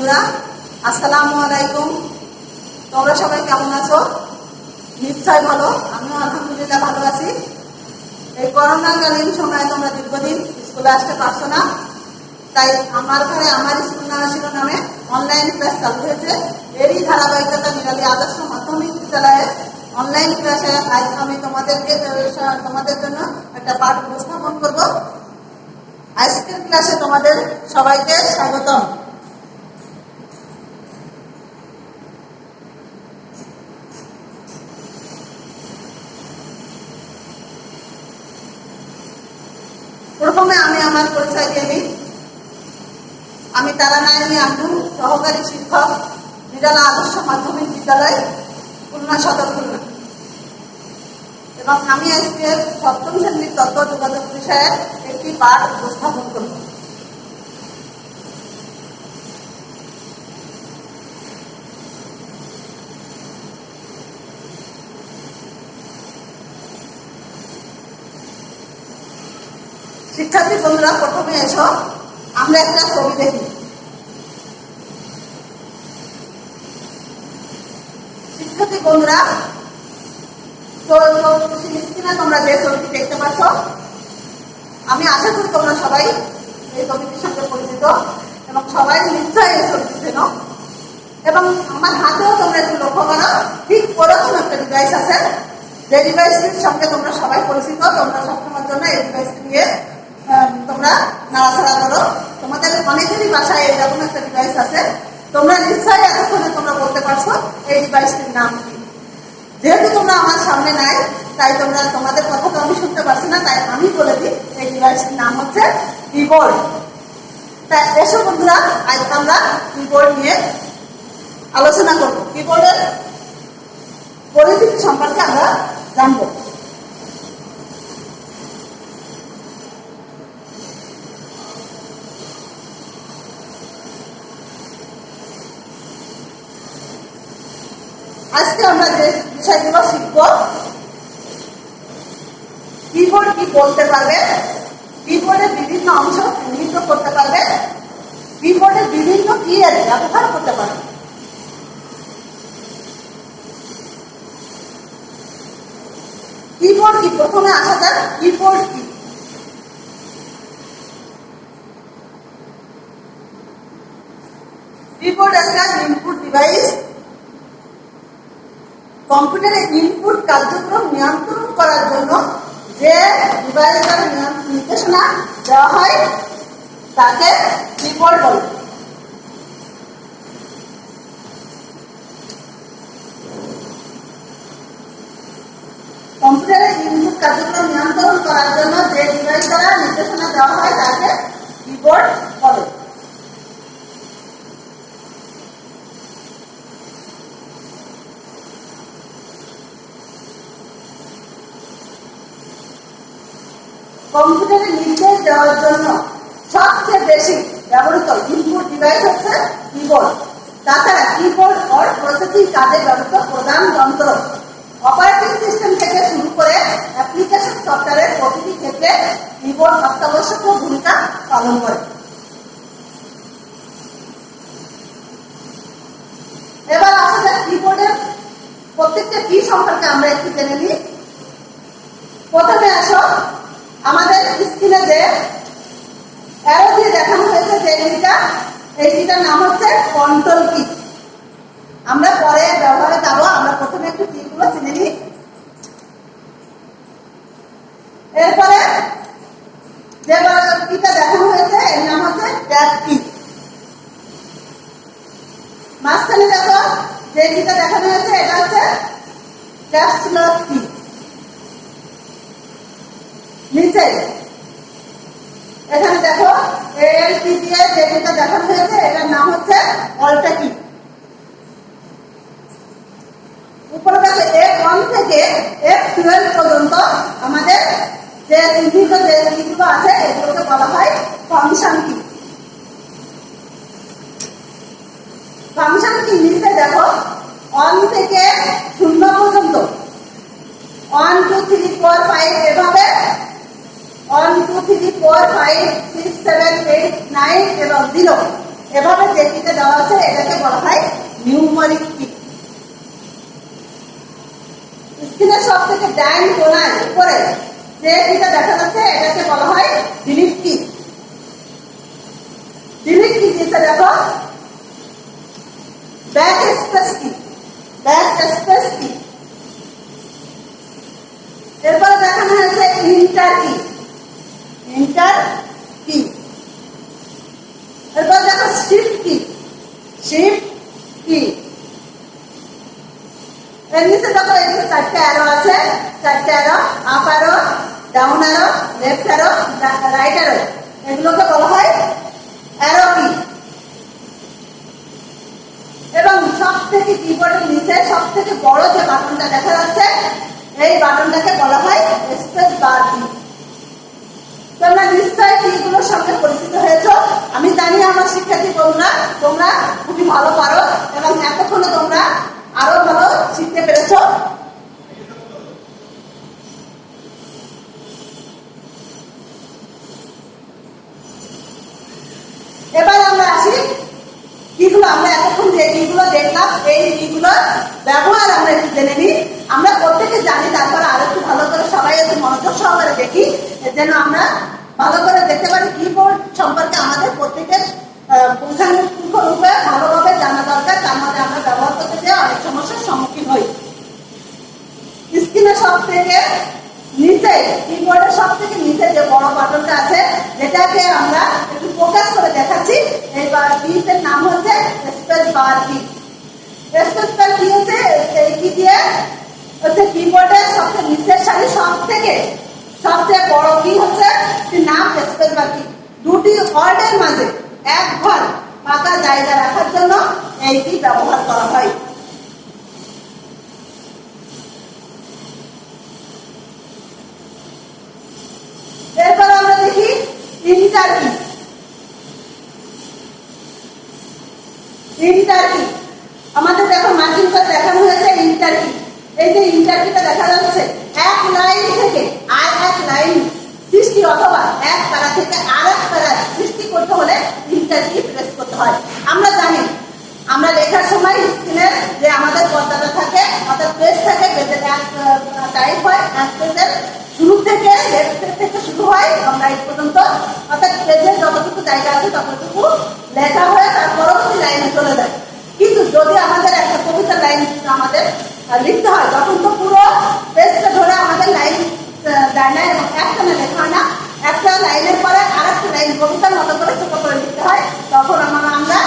বন্ধুরা, আসসালামু আলাইকুম। তোমরা সবাই কেমন আছো? নিশ্চয় ভালো। আমিও আলহামদুলিল্লাহ ভালো আছি। এই করোনাকালীন সময়ে তোমরা দীর্ঘদিন স্কুলে আসতে পারছো না, তাই আমার ঘরে আমার স্কুল না ছিল নামে অনলাইন ক্লাস চালু হয়েছে। এরই ধারাবাহিকতা নিরালী আদর্শ মাধ্যমিক বিদ্যালয়ের অনলাইন ক্লাসে আজ আমি তোমাদের জন্য একটা পাঠ উপস্থাপন করব। আজকের ক্লাসে তোমাদের সবাইকে স্বাগতম। প্রথমে আমি আমার পরিচয় দিয়ে নিই। আমি তারানারায়ণী আন্ডু, সহকারী শিক্ষক, নিরালা আদর্শ মাধ্যমিক বিদ্যালয়, খুলনা সদর খুলনা। এবং আমি আজকে সপ্তম শ্রেণীর তথ্য যোগাযোগ বিষয়ে একটি পাঠ উপস্থাপন করব। শিক্ষার্থী বন্ধুরা, প্রথমে এসো আমরা একটা ছবি দেখি। শিক্ষার্থী বন্ধুরা, স্ক্রিনে তোমরা যে ছবিটি দেখতে পাচ্ছ, আমি আশা করি তোমরা সবাই এই ছবিটির সঙ্গে পরিচিত এবং সবাই নিশ্চয়ই এই ছবিটি চেনো। এবং আমার হাতেও তোমরা একটু লক্ষ্য করো, ঠিক ওরকম একটা ডিভাইস আছে, যে ডিভাইসটির সঙ্গে তোমরা সবাই পরিচিত। তোমরা সবসময়ের জন্য এই ডিভাইসটি নিয়ে তোমরা নাড়াচাড়া করো। তোমাদের অনেকেরই বাসায় এরকম একটা ডিভাইস আছে। তোমরা নিশ্চয়ই এতক্ষণে তোমরা বলতে পারছো এই ডিভাইসটির নাম কি। যেহেতু তোমরা আমার সামনে নাই, তাই তোমাদের কথা তো আমি শুনতে পারছি না, তাই আমি বলে দিই এই ডিভাইসটির নাম হচ্ছে কিবোর্ড। তাই এসো বন্ধুরা, আজ আমরা কিবোর্ড নিয়ে আলোচনা করবো। কিবোর্ডের পরিচিতি সম্পর্কে আমরা জানবো। আজকে আমরা যে বিষয়গুলো শিখব, কিবোর্ড কি বলতে পারবে, কিবোর্ডের বিভিন্ন অংশ চিহ্নিত করতে পারবে, কিবোর্ডের বিভিন্ন কি এর ব্যবহার করতে পারবে। কিবোর্ড কি, প্রথমে আসা যাক কিবোর্ড কি। কিবোর্ড একটা ইনপুট ডিভাইস। কম্পিউটারে ইনপুট কার্যক্রম নিয়ন্ত্রণ করার জন্য যে ডিভাইসের নির্দেশনা দেওয়া হয় তাকে কিবোর্ড বলে। কম্পিউটারে ইনপুট কার্যক্রম নিয়ন্ত্রণ করার জন্য যে ডিভাইস দ্বারা নির্দেশনা দেওয়া হয় তাকে কিবোর্ড বলে। কম্পিউটারে নির্দেশ দেওয়ার জন্য সবচেয়ে বেশি ব্যবহৃত ইনপুট ডিভাইস হচ্ছে কিবোর্ড। তাছাড়া কিবোর্ড ওর প্রসেসিং কাজে ব্যবহৃত প্রধান যন্ত্র। অপারেটিং সিস্টেম থেকে শুরু করে অ্যাপ্লিকেশন সফটওয়্যারের প্রতিটি ক্ষেত্রে কিবোর্ড অত্যাবশ্যকীয় ভূমিকা পালন করে। এবার আসা যাক কিবোর্ডের প্রত্যেকটা কি সম্পর্কে আমরা একটু জেনে নিই। প্রথমে আসো, আমাদের স্ক্রিনে যে অ্যারো দিয়ে দেখানো হয়েছে যে এইটার নাম হচ্ছে কন্ট্রোল কি। আমরা পরে ব্যবহারে যাবো, আমরা প্রথমে একটু কিগুলো চিনে নিই। এরপরে যে কিটা দেখানো হয়েছে এর নাম হচ্ছে ট্যাব কি। মাঝখানে দেখো যে কিটা দেখানো হয়েছে এটা হচ্ছে ক্যাপস লক কি। নিচে এখানে দেখো এল কি দিয়ে যেটা দেখানো হয়েছে এটার নাম হচ্ছে অল্টা কি। উপরে দেখো F1 থেকে F12 পর্যন্ত আমাদের যে চিহ্নিত যে কিগুলো আছে এগুলোকে বলা হয় ফাংশন কি। ফাংশন কি নিচে দেখো 1 থেকে 0 পর্যন্ত 1 2 3 4 5 এভাবে 1 2 3 4 5 6 7 8 9 এবং 0 এভাবে যে কিটা দেওয়া আছে এটাকে বলা হয় নিউমারিক কি। স্ক্রিনের সব থেকে ডাইন কোণায় উপরে যে কিটা দেখা যাচ্ছে এটাকে বলা হয় ডিলিট কি। ডিলিট কি দিয়েছে দেখো, ব্যাক স্পেস কি, ব্যাক স্পেস কি। এরপরে দেখানো হয়েছে ইন্টার কি, ইন্টার কি। এরপর দেখো শিফট কি, শিফট কি। এর নিচে দেখো এখানে চারটে অ্যারো আছে, চারটে arrow, up arrow, down arrow, left arrow, right arrow, এগুলোকে বলা হয় অ্যারো কি। এবং সব থেকে কিবোর্ডের নিচে সব থেকে বড় যে বাটনটা দেখা যাচ্ছে এই বাটনটাকে বলা হয় স্পেস বার কি। তোমরা নিশ্চয়ই কিগুলোর সঙ্গে পরিচিত হয়েছ। আমি জানি আমার শিক্ষার্থী বন্ধুরা তোমরা খুবই ভালো পারো এবং এতক্ষণে তোমরা আরো ভালো শিখতে পেরেছ। এবার আমরা আসি কিগুলো, আমরা এতক্ষণ যে কিগুলো দেখলাম এই কিগুলোর ব্যবহার আমরা একটু জেনে নিই। আমরা প্রত্যেকে জানি, তারপরে আরো একটু ভালো করে সবাই একটু মনোযোগ সহকারে দেখি যেন আমরা ভালো করে দেখতে পারি। কিবোর্ড সম্পর্কে আমাদের প্রত্যেকের পুঙ্খানুপুঙ্খ রূপে ভালোভাবে জানা দরকার, তার মধ্যে আমরা ব্যবহার করতে গিয়ে অনেক সমস্যার সম্মুখীন হই। স্ক্রিনের সব থেকে নিচে, কিবোর্ডের সব থেকে নিচে যে বড় বাটনটা আছে যেটাকে আমরা একটু ফোকাস করে দেখাচ্ছি, এই কির নাম হচ্ছে স্পেস বার কি। স্পেস বার কি হচ্ছে এই কি দিয়ে হচ্ছে কিবোর্ডের সবচেয়ে নিচের সারি সবচেয়ে বড় কি হচ্ছে নাম স্পেস বার কি। দুটি ওয়ার্ডের মাঝে এক ঘর ফাঁকা জায়গা রাখার জন্য এই কি ব্যবহার করা হয়। এরপর আমরা দেখি ইন্টার কি। ইন্টার কি আমাদের দেখো মার্কিং করে দেখানো হয়েছে ইন্টার কি। এই যে ইন্টার কিটা দেখা যাচ্ছে এক লাইন থেকে আর এক লাইন সৃষ্টি অথবা এক প্যারা থেকে আর এক প্যারা সৃষ্টি করতে হলে ইন্টার কি প্রেস করতে হয়। আমরা জানি আমরা লেখার সময় স্ক্রিনে যে আমাদের পর্দাটা থাকে অর্থাৎ পেজ থাকে, পেজের এক টাইপ হয়, এক পেজের শুরু থেকে লেফট পেজ থেকে শুরু হয় এবং রাইট পর্যন্ত, অর্থাৎ পেজের যতটুকু জায়গা আছে ততটুকু লেখা হয়ে তার পরবর্তী লাইনে চলে যায়। কিন্তু যদি আমাদের একটা কবিতা লাইন আমাদের লিখতে হয় তখন তো পুরো পেজটা ধরে আমাদের লাইন যায় না এবং একটানা লেখা হয় না, একটা লাইনের পরে আর একটা লাইন কবিতার মতো করে ছোট করে লিখতে হয়। তখন আমরা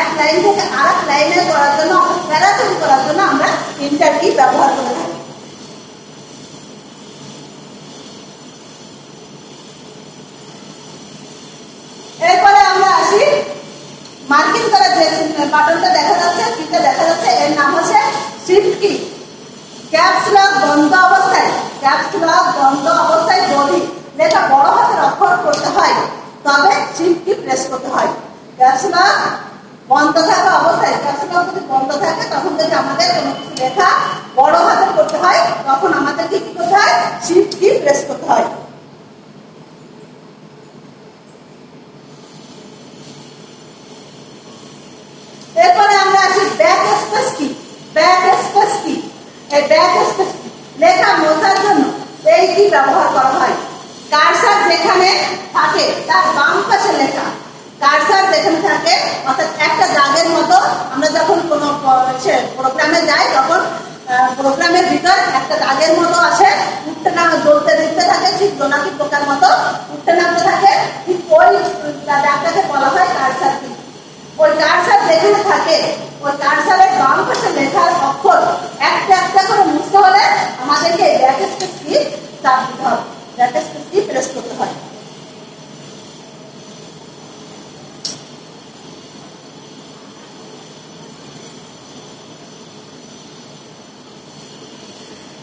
এক লাইন থেকে আর এক লাইনে করার জন্য, প্যারা তৈরি করার জন্য আমরা ইন্টার কি ব্যবহার করে থাকি। এরপরে আমরা আসি মার্কিং করা যে বাটনটা দেখা যাচ্ছে, কিটা দেখা যাচ্ছে এর নাম হচ্ছে শিফট কি। ক্যাপস লক বন্ধ অবস্থায়, ক্যাপস লক বন্ধ অবস্থায় যদি লেখা বড় হাতের অক্ষর করতে হয় তবে শিফট কি প্রেস করতে হয়। ক্যাপস লক বন্ধ থাকা অবস্থায়, ক্যাপস লক যদি বন্ধ থাকে তখন যদি আমাদের কোনো কিছু লেখা বড় হাতের করতে হয় তখন আমাদের কি করতে হয়, শিফট কি প্রেস করতে হয়। এরপরে আমরা আসি ব্যাক স্পেস কি। ব্যাক স্পেস কি, এই ব্যাক স্পেস কি লেখা মোছার জন্য এই কি ব্যবহার করা হয়। কার্সার যেখানে থাকে তার বাম পাশে লেখা, কার্সার যেখানে থাকে অর্থাৎ একটা দাগের মতো, আমরা যখন কোনো প্রোগ্রামে যাই তখন প্রোগ্রামের ভিতর একটা দাগের মতো আসে, উঠতে নামে জ্বলতে দেখতে থাকে, ঠিক জোনাকি পোকার মতো উঠতে নামতে থাকে, ঠিক ওই দাগটাকে বলা হয় কার্সার কি। ওই কার্সার যেখানে থাকে ওই কার্সারের বাম পাশে লেখার অক্ষর একটা একটা করে মুছতে হলে আমাদেরকে এই ব্যাক স্পেস কি চাপ দিতে হবে, ব্যাক স্পেস কি প্রেস করতে হয়।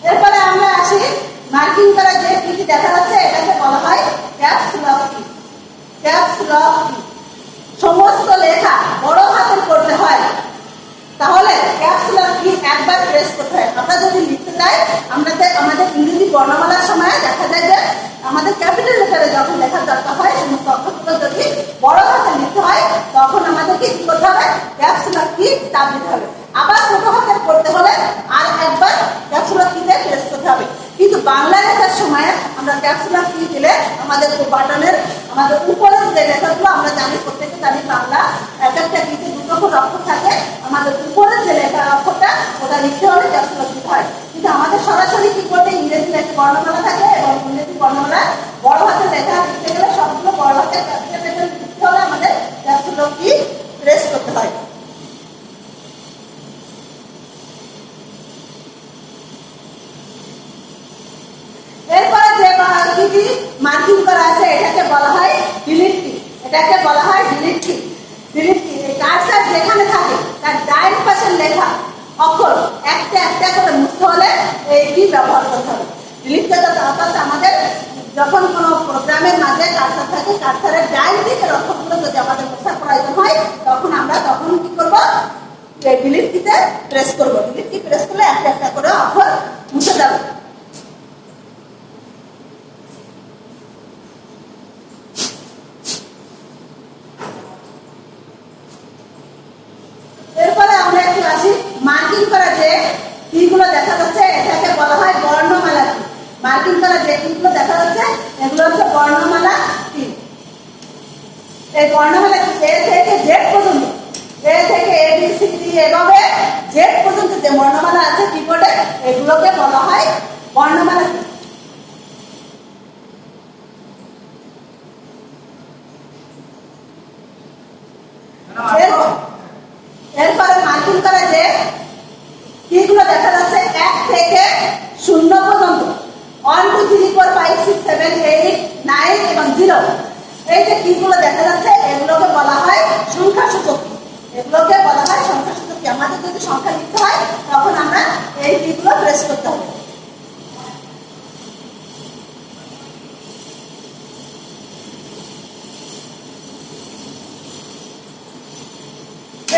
এরপরে আমরা আসি মার্কিং করা যে কি দেখা যাচ্ছে এটাকে বলা হয় ক্যাপস লক কি। ক্যাপস লক কি সমস্ত লেখা বড় হাতের করতে হয় তাহলে ক্যাপস লক কি একবার প্রেস করতে হয়। আমরা যদি লিখতে চাই আমাদের ইংরেজি বর্ণমালার সময় দেখা যায় যে আমাদের ক্যাপিটাল লেটারে যখন লেখার দরকার হয় সমস্ত অক্ষরগুলো যদি বড় হাতে লিখতে হয় তখন আমাদের আমাদেরকে কি করতে হবে, ক্যাপস লক কি চাপ দিতে হবে। আবার ছোট হাতের করতে হলে আর একবার ক্যাপস লক কিতে প্রেস করতে হবে। কিন্তু বাংলা লেখার সময় আমরা ক্যাপস লক কি দিলে আমাদের বাটনের আমাদের উপরের যে লেখাগুলো আমরা জানি, প্রত্যেকে জানি বাংলা এক একটা কিতে দুটো করে অক্ষর থাকে, আমাদের উপরের যে লেখার অক্ষরটা ওটা লিখতে হলে ক্যাপস লক দিতে হয়। কিন্তু আমাদের সরাসরি কি করতে, ইংরেজি লেখা বর্ণমালা থাকে এবং ইংরেজি বর্ণমালা বড় হাতের লেখা লিখতে গেলে সবগুলো বড় হাতের ক্যাপিটাল লিখতে হলে আমাদের ক্যাপস লক কি প্রেস করতে হয়। এরপরে যে কি মার্কিং করা আছে এটাকে বলা হয় ডিলিট কি, এটাকে বলা হয় ডিলিট কি। ডিলিট কি কার্সার যেখানে থাকে তার ডাইন পাশের লেখা অক্ষর একটা একটা করে মুছতে হলে এই কি ব্যবহার করতে হবে। ডিলিট করতে অর্থাৎ আমাদের যখন কোনো প্রোগ্রামের মাঝে কার্সার থাকে, কার্সারের ডাইন দিকের অক্ষরগুলো যদি আমাদের মোছার প্রয়োজন হয় তখন কি করব, ডিলিট কিতে প্রেস করব। ডিলিট কি প্রেস করলে একটা একটা করে অক্ষর মুছে যাবে। এরপরে আমরা একটু আসি মার্কিং করা যে কিগুলো দেখা যাচ্ছে এটাকে বলা হয় বর্ণমালা কি। মার্কিং করা যে কিগুলো দেখা যাচ্ছে এগুলো হচ্ছে বর্ণমালা কি। এই বর্ণমালা কি এ থেকে জেড পর্যন্ত, এ থেকে এ বি সি ডি এভাবে জেড পর্যন্ত যে বর্ণমালা আছে কিবোর্ডে এগুলোকে বলা হয় বর্ণমালা কি। এরপরে মার্কিং করা যে কিগুলো দেখা যাচ্ছে 1 থেকে 0 পর্যন্ত 1 2 3 4 5 6 7 8 9 এবং 0 এই যে কিগুলো দেখা যাচ্ছে এগুলোকে বলা হয় সংখ্যা সূচক কি। এগুলোকে বলা হয় সংখ্যা সূচক কি। আমাদের যদি সংখ্যা লিখতে হয় তখন আমরা এই কিগুলো প্রেস করতে হবে।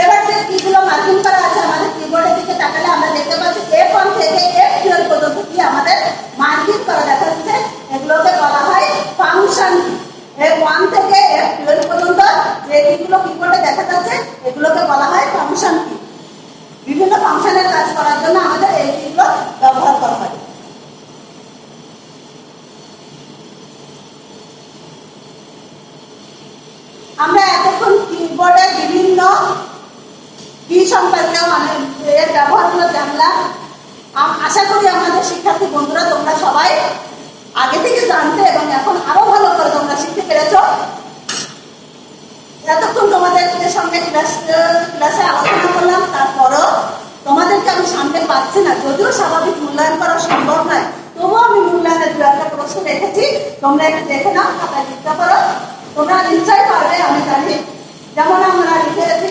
এবার যে কিগুলো মার্কিং করা আছে আমাদের কিবোর্ডের দিকে তাকালে আমরা দেখতে পাচ্ছি F1 থেকে F12 পর্যন্ত কি আমাদের মার্কিং করা দেখা যাচ্ছে, এগুলোকে বলা হয় ফাংশন কি। F1 থেকে F12 পর্যন্ত যে কিগুলো কিবোর্ডে দেখা যাচ্ছে এগুলোকে বলা হয় ফাংশন কি। বিভিন্ন ফাংশনের কাজ করার জন্য আমাদের এই কিগুলো ব্যবহার করা হয়। আমরা এতক্ষণ কিবোর্ডের বিভিন্ন কি সম্পর্কে এর ব্যবহারগুলো জানলাম। আশা করি আমাদের শিক্ষার্থী বন্ধুরা তোমরা সবাই আগে থেকে জানতে এবং এখন আরো ভালো করে তোমরা শিখতে পেরেছ। এতক্ষণ তোমাদের সঙ্গে ক্লাসে আলোচনা করলাম, তারপরও তোমাদেরকে আমি সামনে পাচ্ছি না, যদিও স্বাভাবিক মূল্যায়ন করা সম্ভব নয়, তবুও আমি মূল্যায়নের দু একটা প্রশ্ন রেখেছি, তোমরা একটু দেখে নাও, খাতায় লিখতে পারো, তোমরা নিশ্চয়ই পারবে আমি জানি। যেমন আমরা লিখে রেখেছি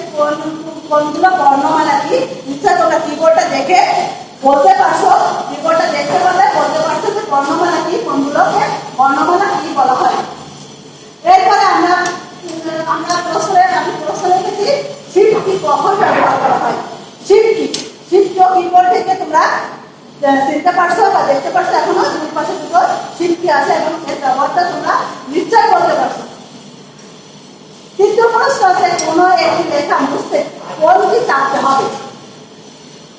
কোনগুলো বর্ণমালা কি, নিশ্চয় তোমরা কিবোর্ডটা দেখে বলতে পারছো, কিবোর্ডটা দেখতে পারলে বলতে পারছো যে বর্ণমালা কি, কোনগুলোকে বর্ণমালা কি বলা হয়। এরপরে আমরা প্রশ্ন রেখেছি শিফট কি কখন ব্যবহার করা হয়। শিফট কি, শিফট কিবোর্ড থেকে তোমরা চিনতে পারছো বা দেখতে পারছো, এখনো দুই পাশে দুটো শিফট কি আছে এবং এর ব্যবহারটা তোমরা নিশ্চয় বলতে পারছো। তৃতীয় প্রশ্ন আছে কোনো একটি লেখা বুঝতে কোন কি চাপতে হবে।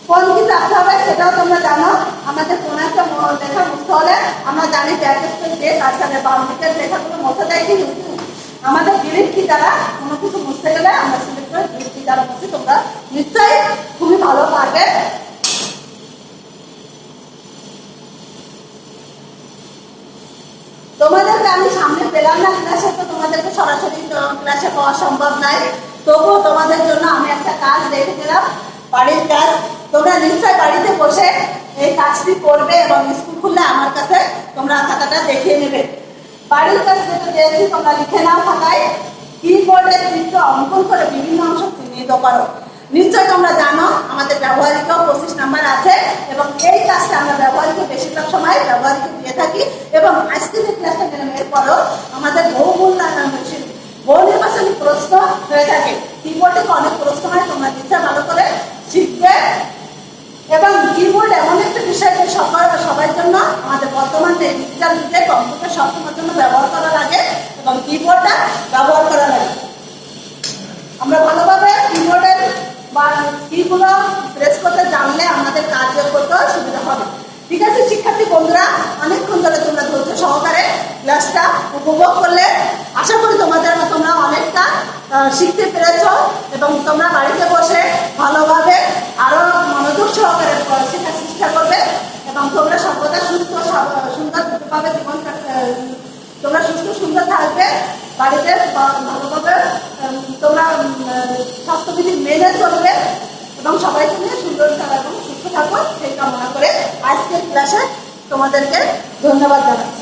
কোন কি চাপতে হবে সেটাও তোমরা জানো। আমাদের কোন একটা লেখা বুঝতে হলে আমরা জানি ব্যাকস্পেস দিয়ে কার্সারের বাম দিকের লেখাগুলো মুছে দেয়, কিন্তু আমাদের ডিলিট কি দ্বারা কোনো কিছু মুছতে গেলে আমরা সিলেক্ট করে ডিলিট কি দ্বারা মুছি। তোমরা নিশ্চয়ই খুবই ভালো পারবে। তোমাদেরকে আমি সামনে পেলাম না ক্লাসে, তো তোমাদেরকে সরাসরি ক্লাসে পাওয়া সম্ভব নয়, তবুও তোমাদের জন্য আমি একটা কাজ রেখে দিলাম, বাড়ির কাজ। তোমরা নিশ্চয় বাড়িতে বসে এই কাজটি করবে এবং স্কুল খুললে আমার কাছে তোমরা খাতাটা দেখিয়ে নেবে। বাড়ির কাজ যেটা দিয়েছি তোমরা লিখে নাও খাতায়। কিবোর্ডের চিত্র অঙ্কন করে বিভিন্ন অংশ চিহ্নিত করো। নিশ্চয় তোমরা জানো আমাদের ব্যবহারিক 25 নাম্বার আছে এবং এই কাজটা আমরা ব্যবহারিক বেশিরভাগ সময় ব্যবহারিক দিয়ে থাকি এবং আজকে যে ক্লাসটা নিলাম এরপরও আমাদের বহু নির্বাচনী প্রশ্ন হয়ে থাকে। কিবোর্ডে অনেক প্রশ্ন হয়, তোমরা নিশ্চয় ভালো করে শিখবে। এবং কিবোর্ড এমন একটা বিষয় যে সবার জন্য আমাদের বর্তমান যে ডিজিটাল যুগে কম্পিউটার সবসময়ের জন্য ব্যবহার করা লাগে এবং কিবোর্ডটা ব্যবহার করা লাগে। আমরা ভালোভাবে কিবোর্ডের বা কিগুলো প্রেস করতে জানলে আমাদের কাজ করতে সুবিধা হবে। ঠিক আছে শিক্ষার্থী বন্ধুরা, অনেকক্ষণ ধরে তোমরা ধৈর্য সহকারে ক্লাসটা উপভোগ করলে। আশা করি তোমরা অনেকটা শিখতে পেরেছ এবং তোমরা বাড়িতে বসে ভালোভাবে আরো মনোযোগ সহকারে শেখার চেষ্টা করবে এবং তোমরা সর্বদা সুন্দরভাবে তোমরা সুস্থ সুন্দর থাকবে। বাড়িতে ভালোভাবে তোমরা স্বাস্থ্যবিধি মেনে চলবে এবং সবাইকে নিয়ে সুন্দর থাকো এবং সুস্থ থাকো সেই কামনা করে আজকের ক্লাসে তোমাদেরকে ধন্যবাদ জানাই।